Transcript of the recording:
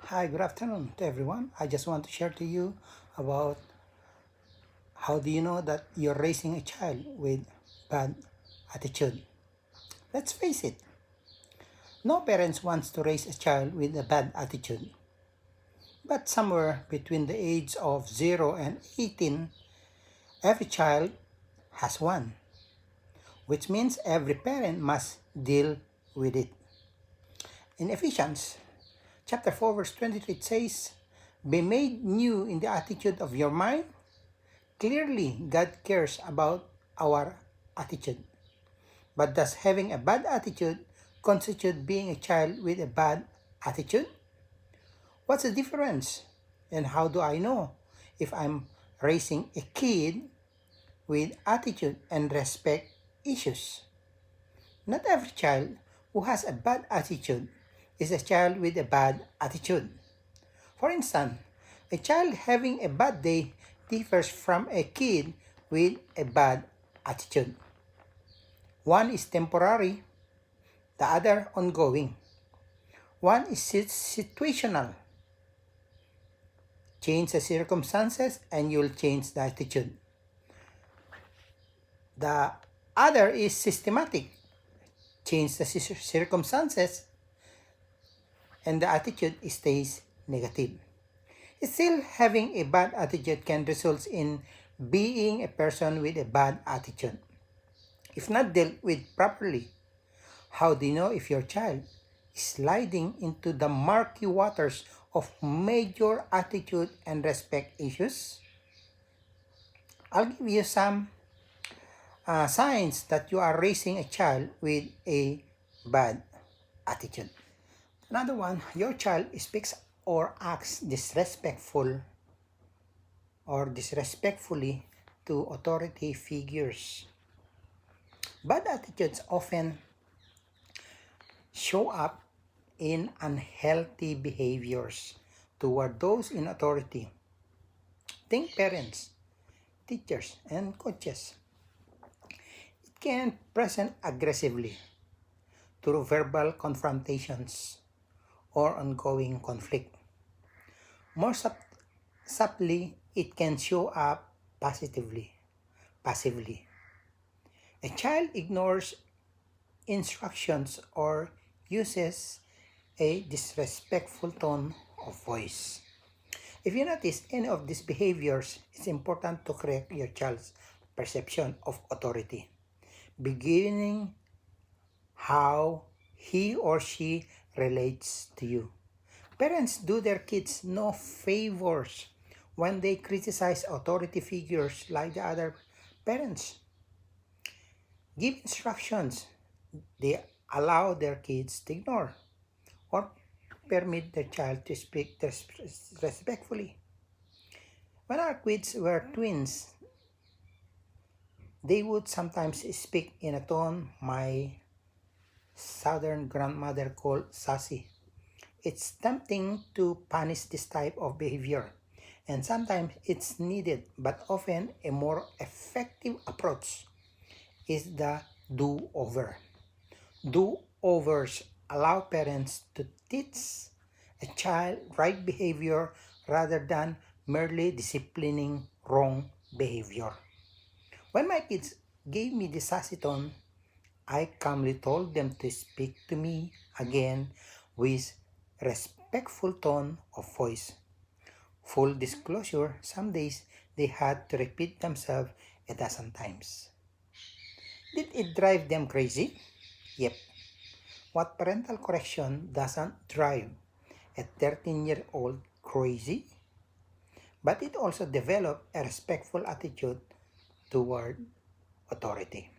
Hi, good afternoon to everyone. I just want to share to you about how do you know that you're raising a child with bad attitude. Let's face it, no parents wants to raise a child with a bad attitude. But somewhere between the age of 0 and 18, every child has one, which means every parent must deal with it. In Ephesians chapter 4 verse 23 it says, "Be made new in the attitude of your mind." Clearly, God cares about our attitude. But does having a bad attitude constitute being a child with a bad attitude? What's the difference? And how do I know if I'm raising a kid with attitude and respect issues? Not every child who has a bad attitude is a child with a bad attitude. For instance, a child having a bad day differs from a kid with a bad attitude. One is temporary, the other ongoing. One is situational. Change the circumstances and you'll change the attitude. The other is systematic. Change the circumstances and the attitude stays negative. Still, having a bad attitude can result in being a person with a bad attitude. If not dealt with properly, how do you know if your child is sliding into the murky waters of major attitude and respect issues? I'll give you some signs that you are raising a child with a bad attitude. Another one, your child speaks or acts disrespectfully to authority figures. Bad attitudes often show up in unhealthy behaviors toward those in authority. Think parents, teachers, and coaches. It can present aggressively through verbal confrontations or ongoing conflict. More subtly, it can show up passively. A child ignores instructions or uses a disrespectful tone of voice. If you notice any of these behaviors, it's important to correct your child's perception of authority, beginning how he or she relates to you. Parents do their kids no favors when they criticize authority figures like the other parents. Give instructions they allow their kids to ignore or permit their child to speak respectfully. When our kids were twins, they would sometimes speak in a tone my southern grandmother called sassy. It's tempting to punish this type of behavior, and sometimes it's needed, but often a more effective approach is the do-over. Do-overs allow parents to teach a child right behavior rather than merely disciplining wrong behavior. When my kids gave me the sassy tone, I calmly told them to speak to me again with respectful tone of voice. Full disclosure, some days they had to repeat themselves a dozen times. Did it drive them crazy? Yep. What parental correction doesn't drive a 13-year-old crazy? But it also developed a respectful attitude toward authority.